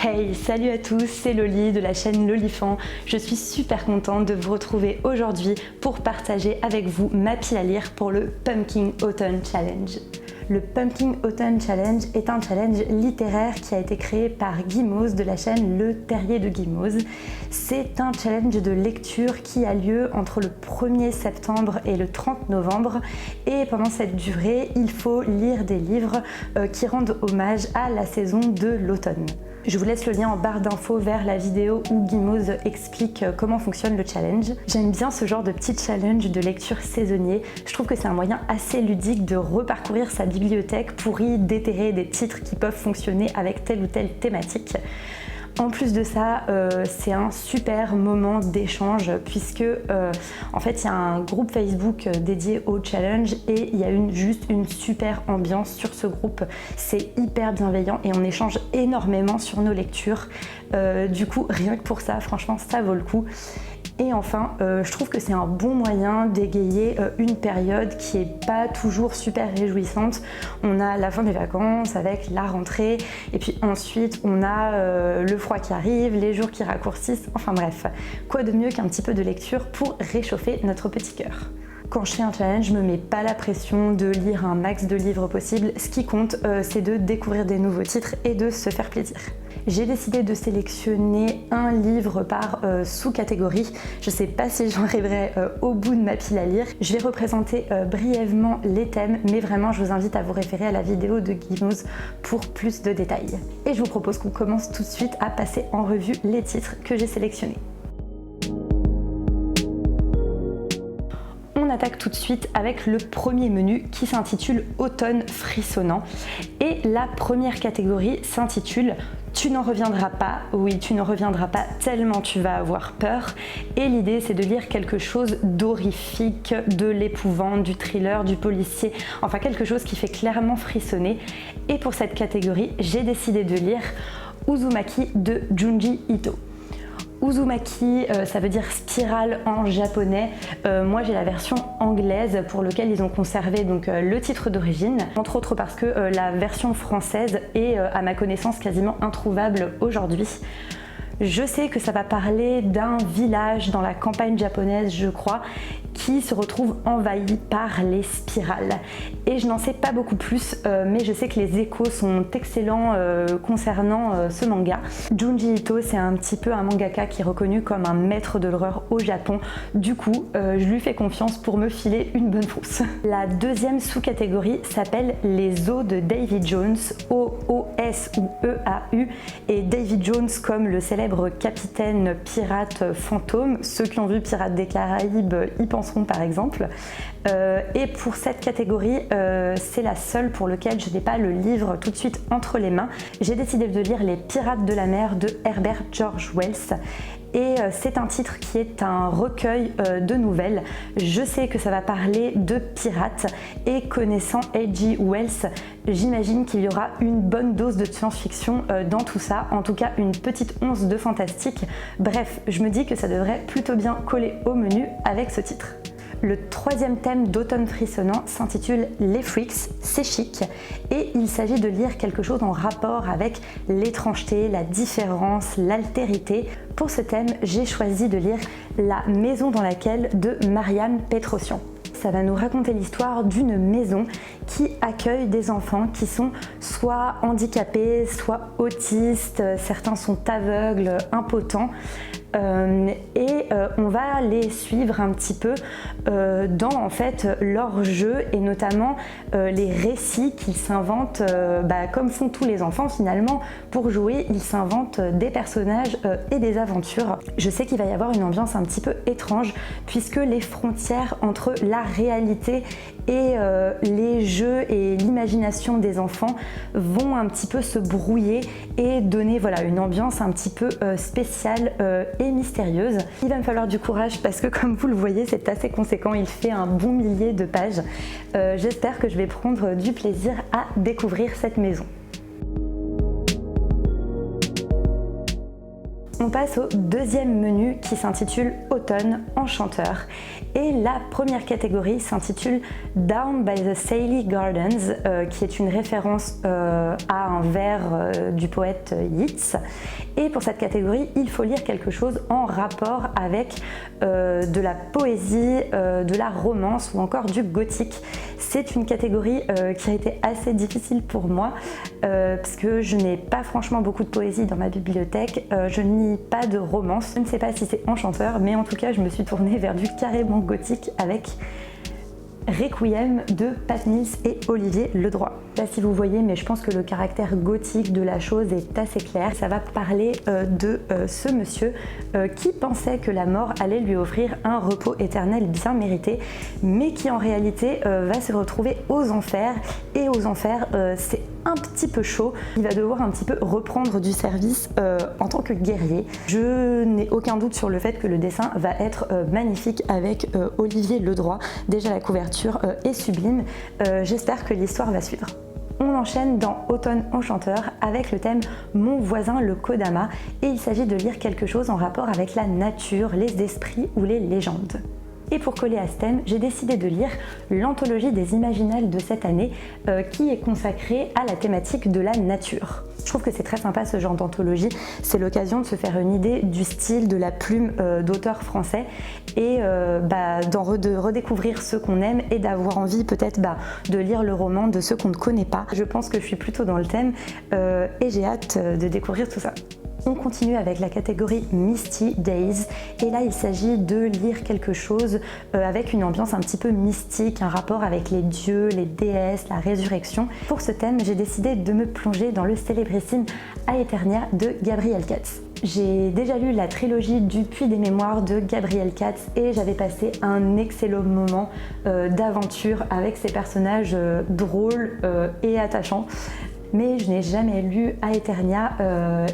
Hey, salut à tous, c'est Loli de la chaîne Lolifant. Je suis super contente de vous retrouver aujourd'hui pour partager avec vous ma pile à lire pour le Pumpkin Autumn Challenge. Le Pumpkin Autumn Challenge est un challenge littéraire qui a été créé par Guimauze de la chaîne Le Terrier de Guimauze. C'est un challenge de lecture qui a lieu entre le 1er septembre et le 30 novembre. Et pendant cette durée, il faut lire des livres qui rendent hommage à la saison de l'automne. Je vous laisse le lien en barre d'infos vers la vidéo où Guimauze explique comment fonctionne le challenge. J'aime bien ce genre de petit challenge de lecture saisonnier. Je trouve que c'est un moyen assez ludique de reparcourir sa bibliothèque pour y déterrer des titres qui peuvent fonctionner avec telle ou telle thématique. En plus de ça, c'est un super moment d'échange puisque en fait il y a un groupe Facebook dédié au challenge et il y a juste une super ambiance sur ce groupe. C'est hyper bienveillant et on échange énormément sur nos lectures. Du coup, rien que pour ça, franchement, ça vaut le coup. Et enfin, je trouve que c'est un bon moyen d'égayer une période qui n'est pas toujours super réjouissante. On a la fin des vacances avec la rentrée et puis ensuite on a le froid qui arrive, les jours qui raccourcissent, enfin bref. Quoi de mieux qu'un petit peu de lecture pour réchauffer notre petit cœur. Quand je fais un challenge, je ne me mets pas la pression de lire un max de livres possible. Ce qui compte, c'est de découvrir des nouveaux titres et de se faire plaisir. J'ai décidé de sélectionner un livre par sous-catégorie. Je ne sais pas si j'en arriverai au bout de ma pile à lire. Je vais représenter brièvement les thèmes, mais vraiment je vous invite à vous référer à la vidéo de Guimauze pour plus de détails. Et je vous propose qu'on commence tout de suite à passer en revue les titres que j'ai sélectionnés. On attaque tout de suite avec le premier menu qui s'intitule Automne frissonnant et la première catégorie s'intitule Tu n'en reviendras pas, oui tu n'en reviendras pas tellement tu vas avoir peur, et l'idée c'est de lire quelque chose d'horrifique, de l'épouvant, du thriller, du policier, enfin quelque chose qui fait clairement frissonner. Et pour cette catégorie j'ai décidé de lire Uzumaki de Junji Ito. Uzumaki, ça veut dire spirale en japonais. Moi j'ai la version anglaise pour laquelle ils ont conservé donc, le titre d'origine, entre autres parce que la version française est à ma connaissance quasiment introuvable aujourd'hui. Je sais que ça va parler d'un village dans la campagne japonaise, je crois, qui se retrouve envahi par les spirales. Et je n'en sais pas beaucoup plus, mais je sais que les échos sont excellents concernant ce manga. Junji Ito, c'est un petit peu un mangaka qui est reconnu comme un maître de l'horreur au Japon. Du coup, je lui fais confiance pour me filer une bonne frousse. La deuxième sous-catégorie s'appelle Les Os de Davy Jones, O-O-S ou E-A-U, et Davy Jones comme le célèbre capitaine pirate fantôme. Ceux qui ont vu Pirates des Caraïbes y penseront par exemple. Et pour cette catégorie, c'est la seule pour laquelle je n'ai pas le livre tout de suite entre les mains. J'ai décidé de lire Les Pirates de la mer de Herbert George Wells. Et c'est un titre qui est un recueil de nouvelles. Je sais que ça va parler de pirates et connaissant H.G. Wells, j'imagine qu'il y aura une bonne dose de science-fiction dans tout ça, en tout cas une petite once de fantastique. Bref, je me dis que ça devrait plutôt bien coller au menu avec ce titre. Le troisième thème d'Automne frissonnant s'intitule Les Freaks, c'est chic, et il s'agit de lire quelque chose en rapport avec l'étrangeté, la différence, l'altérité. Pour ce thème, j'ai choisi de lire La maison dans laquelle de Marianne Petrosian. Ça va nous raconter l'histoire d'une maison qui accueille des enfants qui sont soit handicapés, soit autistes, certains sont aveugles, impotents. On va les suivre un petit peu dans en fait leur jeu et notamment les récits qu'ils s'inventent, comme font tous les enfants finalement. Pour jouer, ils s'inventent des personnages et des aventures. Je sais qu'il va y avoir une ambiance un petit peu étrange puisque les frontières entre la réalité et les jeux et l'imagination des enfants vont un petit peu se brouiller et donner voilà, une ambiance un petit peu spéciale et mystérieuse. Il va me falloir du courage parce que comme vous le voyez c'est assez conséquent, il fait un bon millier de pages. J'espère que je vais prendre du plaisir à découvrir cette maison. On passe au deuxième menu qui s'intitule Automne Enchanteur. Et la première catégorie s'intitule Down by the Saley Gardens, qui est une référence à un vers du poète Yeats. Et pour cette catégorie, il faut lire quelque chose en rapport avec de la poésie, de la romance ou encore du gothique. C'est une catégorie qui a été assez difficile pour moi parce que je n'ai pas franchement beaucoup de poésie dans ma bibliothèque, je ne lis pas de romance. Je ne sais pas si c'est enchanteur, mais en tout cas je me suis tournée vers du carrément gothique avec Requiem de Pat Mills et Olivier Ledroit. Là si vous voyez, mais je pense que le caractère gothique de la chose est assez clair. Ça va parler de ce monsieur qui pensait que la mort allait lui offrir un repos éternel bien mérité, mais qui en réalité va se retrouver aux enfers. Et aux enfers, c'est un petit peu chaud. Il va devoir un petit peu reprendre du service en tant que guerrier. Je n'ai aucun doute sur le fait que le dessin va être magnifique avec Olivier Ledroit. Déjà la couverture est sublime. J'espère que l'histoire va suivre. On enchaîne dans Automne Enchanteur avec le thème Mon voisin le Kodama et il s'agit de lire quelque chose en rapport avec la nature, les esprits ou les légendes. Et pour coller à ce thème, j'ai décidé de lire l'anthologie des Imaginales de cette année qui est consacrée à la thématique de la nature. Je trouve que c'est très sympa ce genre d'anthologie, c'est l'occasion de se faire une idée du style, de la plume d'auteurs français et de redécouvrir ceux qu'on aime et d'avoir envie peut-être de lire le roman de ceux qu'on ne connaît pas. Je pense que je suis plutôt dans le thème et j'ai hâte de découvrir tout ça. On continue avec la catégorie Misty Days et là il s'agit de lire quelque chose avec une ambiance un petit peu mystique, un rapport avec les dieux, les déesses, la résurrection. Pour ce thème, j'ai décidé de me plonger dans le célébrissime Aeternia de Gabriel Katz. J'ai déjà lu la trilogie du Puits des Mémoires de Gabriel Katz et j'avais passé un excellent moment d'aventure avec ces personnages drôles et attachants. Mais je n'ai jamais lu Aeternia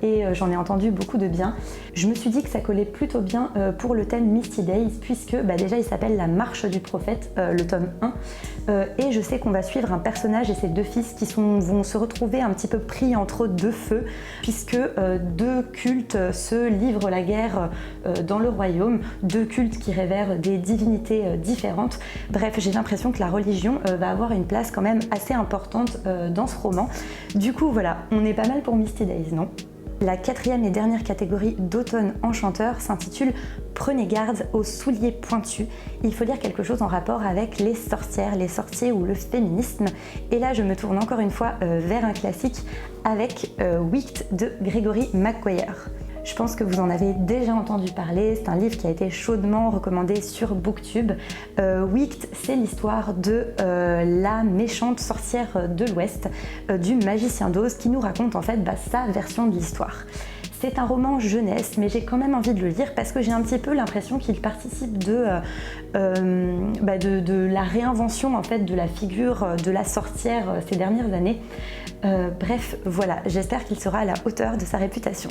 et j'en ai entendu beaucoup de bien. Je me suis dit que ça collait plutôt bien pour le thème Misty Days puisque déjà il s'appelle La Marche du Prophète, le tome 1. Et je sais qu'on va suivre un personnage et ses deux fils qui vont se retrouver un petit peu pris entre deux feux puisque deux cultes se livrent la guerre dans le royaume, deux cultes qui révèrent des divinités différentes. Bref, j'ai l'impression que la religion va avoir une place quand même assez importante dans ce roman. Du coup voilà, on est pas mal pour Misty Days, non ? La quatrième et dernière catégorie d'Automne Enchanteur s'intitule Prenez garde aux souliers pointus. Il faut lire quelque chose en rapport avec les sorcières, les sorciers ou le féminisme. Et là je me tourne encore une fois vers un classique avec Wicked de Gregory Maguire. Je pense que vous en avez déjà entendu parler, c'est un livre qui a été chaudement recommandé sur Booktube. Wicked, c'est l'histoire de la méchante sorcière de l'Ouest, du magicien d'Oz, qui nous raconte en fait sa version de l'histoire. C'est un roman jeunesse, mais j'ai quand même envie de le lire parce que j'ai un petit peu l'impression qu'il participe de la réinvention en fait de la figure de la sorcière ces dernières années. Bref, voilà, j'espère qu'il sera à la hauteur de sa réputation.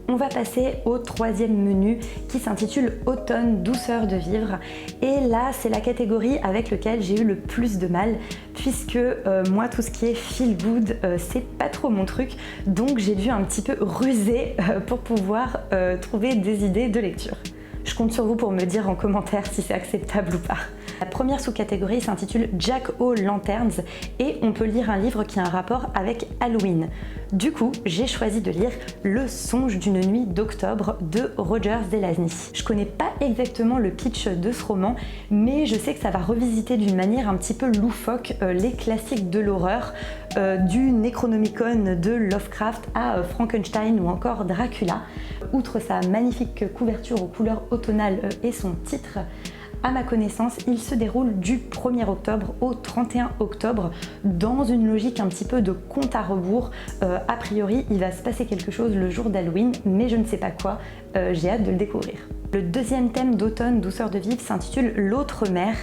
On va passer au troisième menu qui s'intitule Automne, douceur de vivre. Et là, c'est la catégorie avec laquelle j'ai eu le plus de mal puisque moi, tout ce qui est feel good, c'est pas trop mon truc. Donc j'ai dû un petit peu ruser pour pouvoir trouver des idées de lecture. Je compte sur vous pour me dire en commentaire si c'est acceptable ou pas. La première sous-catégorie s'intitule Jack-o'-lanterns et on peut lire un livre qui a un rapport avec Halloween. Du coup, j'ai choisi de lire Le songe d'une nuit d'octobre de Roger Zelazny. Je connais pas exactement le pitch de ce roman, mais je sais que ça va revisiter d'une manière un petit peu loufoque les classiques de l'horreur, du Necronomicon de Lovecraft à Frankenstein ou encore Dracula. Outre sa magnifique couverture aux couleurs automnales et son titre, à ma connaissance, il se déroule du 1er octobre au 31 octobre dans une logique un petit peu de compte à rebours. A priori, il va se passer quelque chose le jour d'Halloween, mais je ne sais pas quoi. J'ai hâte de le découvrir. Le deuxième thème d'automne, douceur de vivre, s'intitule L'autre mère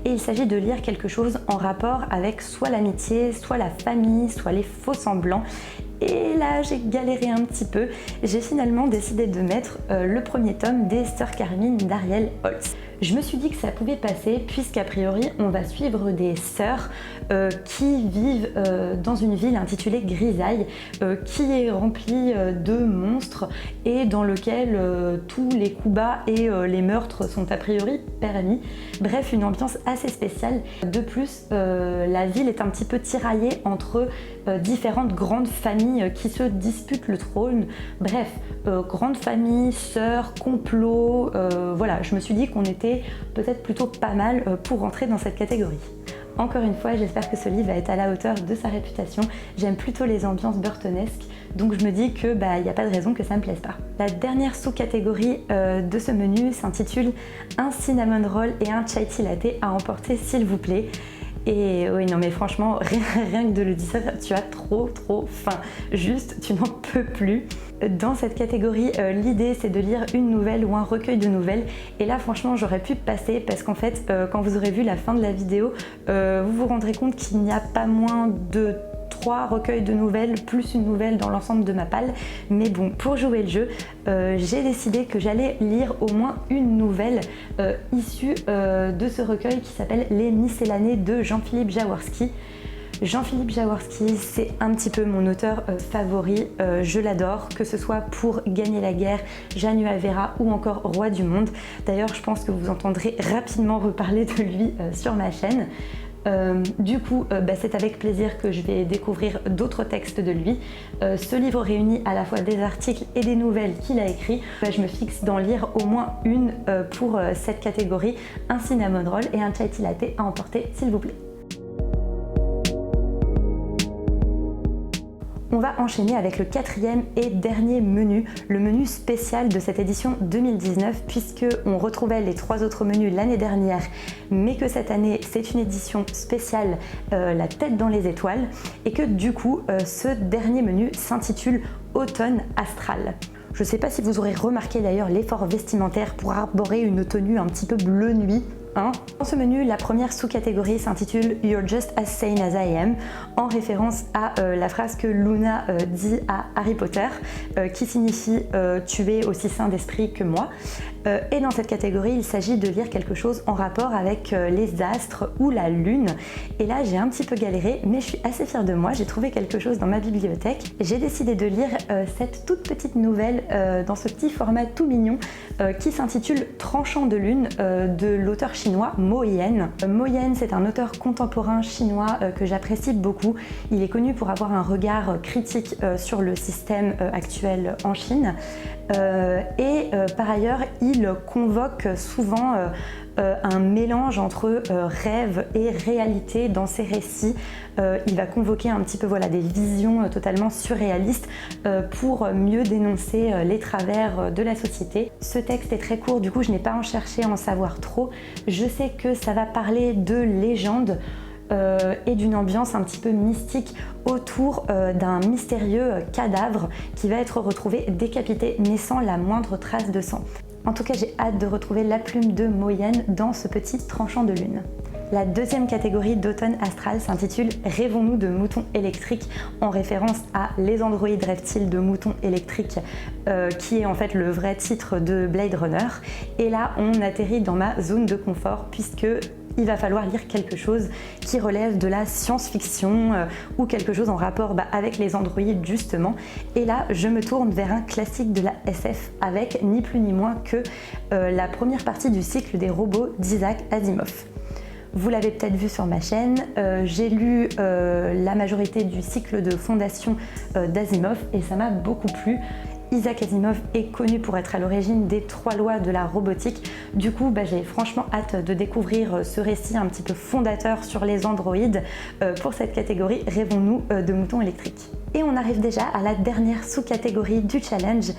et il s'agit de lire quelque chose en rapport avec soit l'amitié, soit la famille, soit les faux semblants. Et là, j'ai galéré un petit peu. J'ai finalement décidé de mettre le premier tome des Sœurs Carmine d'Ariel Holz. Je me suis dit que ça pouvait passer puisqu'a priori on va suivre des sœurs qui vivent dans une ville intitulée Grisaille qui est remplie de monstres et dans lequel tous les coups bas et les meurtres sont a priori permis. Bref, une ambiance assez spéciale. De plus, la ville est un petit peu tiraillée entre différentes grandes familles qui se disputent le trône. Bref, grande famille, sœurs, complot, voilà, je me suis dit qu'on était peut-être plutôt pas mal pour rentrer dans cette catégorie. Encore une fois, j'espère que ce livre va être à la hauteur de sa réputation. J'aime plutôt les ambiances burtonesques, donc je me dis que il n'y a pas de raison que ça me plaise pas. La dernière sous-catégorie de ce menu s'intitule un cinnamon roll et un chai tea latte à emporter s'il vous plaît. Et oui, non mais franchement, rien que de le dire, tu as trop faim. Juste, tu n'en peux plus. Dans cette catégorie, l'idée c'est de lire une nouvelle ou un recueil de nouvelles. Et là, franchement, j'aurais pu passer parce qu'en fait, quand vous aurez vu la fin de la vidéo, vous vous rendrez compte qu'il n'y a pas moins de 3 recueils de nouvelles plus une nouvelle dans l'ensemble de ma palle. Mais bon, pour jouer le jeu, j'ai décidé que j'allais lire au moins une nouvelle issue de ce recueil qui s'appelle Les Miscellanées de Jean-Philippe Jaworski. Jean-Philippe Jaworski, c'est un petit peu mon auteur favori, je l'adore, que ce soit pour Gagner la guerre, Januavera ou encore Roi du monde. D'ailleurs, je pense que vous entendrez rapidement reparler de lui sur ma chaîne. Du coup, c'est avec plaisir que je vais découvrir d'autres textes de lui. Ce livre réunit à la fois des articles et des nouvelles qu'il a écrits. Je me fixe d'en lire au moins une pour cette catégorie, un cinnamon roll et un chai tea latte à emporter s'il vous plaît. On va enchaîner avec le 4e et dernier menu, le menu spécial de cette édition 2019 puisque on retrouvait les 3 autres menus l'année dernière mais que cette année c'est une édition spéciale la tête dans les étoiles et que du coup ce dernier menu s'intitule Automne astral. Je ne sais pas si vous aurez remarqué d'ailleurs l'effort vestimentaire pour arborer une tenue un petit peu bleu nuit. Dans ce menu, la première sous-catégorie s'intitule You're just as sane as I am, en référence à la phrase que Luna dit à Harry Potter, qui signifie tu es aussi sain d'esprit que moi. Et dans cette catégorie, il s'agit de lire quelque chose en rapport avec les astres ou la lune. Et là, j'ai un petit peu galéré, mais je suis assez fière de moi. J'ai trouvé quelque chose dans ma bibliothèque. J'ai décidé de lire cette toute petite nouvelle dans ce petit format tout mignon qui s'intitule Tranchant de lune de l'auteur chinois Mo Yan. Mo Yan, c'est un auteur contemporain chinois que j'apprécie beaucoup. Il est connu pour avoir un regard critique sur le système actuel en Chine. Par ailleurs, il convoque souvent un mélange entre rêve et réalité dans ses récits. Il va convoquer un petit peu des visions totalement surréalistes pour mieux dénoncer les travers de la société. Ce texte est très court, du coup je n'ai pas cherché à en savoir trop. Je sais que ça va parler de légendes et d'une ambiance un petit peu mystique autour d'un mystérieux cadavre qui va être retrouvé décapité mais sans la moindre trace de sang. En tout cas, j'ai hâte de retrouver la plume de Mo Yan dans ce petit tranchant de lune. La deuxième catégorie d'automne astral s'intitule Rêvons-nous de moutons électriques, en référence à Les androïdes rêvent-ils de moutons électriques, qui est en fait le vrai titre de Blade Runner. Et là, on atterrit dans ma zone de confort puisque il va falloir lire quelque chose qui relève de la science-fiction ou quelque chose en rapport avec les androïdes justement. Et là, je me tourne vers un classique de la SF avec ni plus ni moins que la première partie du cycle des robots d'Isaac Asimov. Vous l'avez peut-être vu sur ma chaîne, j'ai lu la majorité du cycle de fondation d'Asimov et ça m'a beaucoup plu. Isaac Asimov est connu pour être à l'origine des 3 lois de la robotique. Du coup, j'ai franchement hâte de découvrir ce récit un petit peu fondateur sur les androïdes pour cette catégorie Rêvons-nous de moutons électriques. Et on arrive déjà à la dernière sous-catégorie du challenge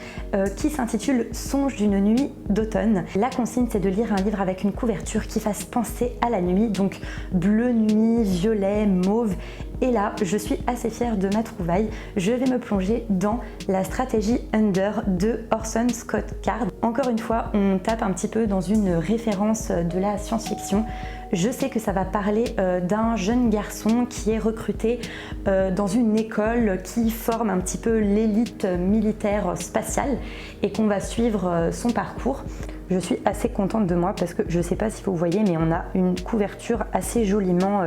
qui s'intitule Songe d'une nuit d'automne. La consigne, c'est de lire un livre avec une couverture qui fasse penser à la nuit, donc bleu nuit, violet, mauve. Et là, je suis assez fière de ma trouvaille. Je vais me plonger dans la stratégie Under de Orson Scott Card. Encore une fois, on tape un petit peu dans une référence de la science-fiction. Je sais que ça va parler d'un jeune garçon qui est recruté dans une école qui forme un petit peu l'élite militaire spatiale et qu'on va suivre son parcours. Je suis assez contente de moi parce que je sais pas si vous voyez, mais on a une couverture assez joliment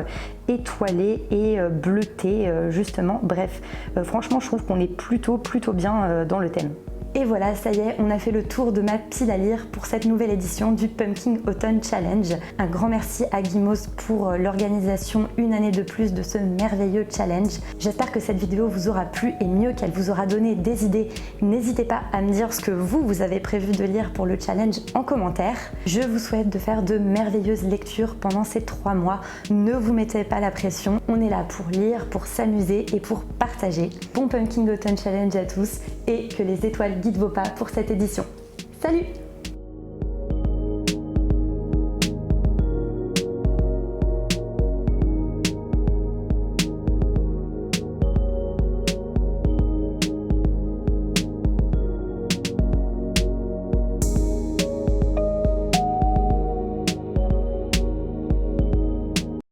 étoilée et bleutée justement. Bref, franchement je trouve qu'on est plutôt bien dans le thème. Et voilà, ça y est, on a fait le tour de ma pile à lire pour cette nouvelle édition du Pumpkin Autumn Challenge. Un grand merci à Gimos pour l'organisation une année de plus de ce merveilleux challenge. J'espère que cette vidéo vous aura plu et mieux qu'elle vous aura donné des idées. N'hésitez pas à me dire ce que vous avez prévu de lire pour le challenge en commentaire. Je vous souhaite de faire de merveilleuses lectures pendant ces 3 mois. Ne vous mettez pas la pression, on est là pour lire, pour s'amuser et pour partager. Bon Pumpkin Autumn Challenge à tous et que les étoiles guide vos pas pour cette édition. Salut!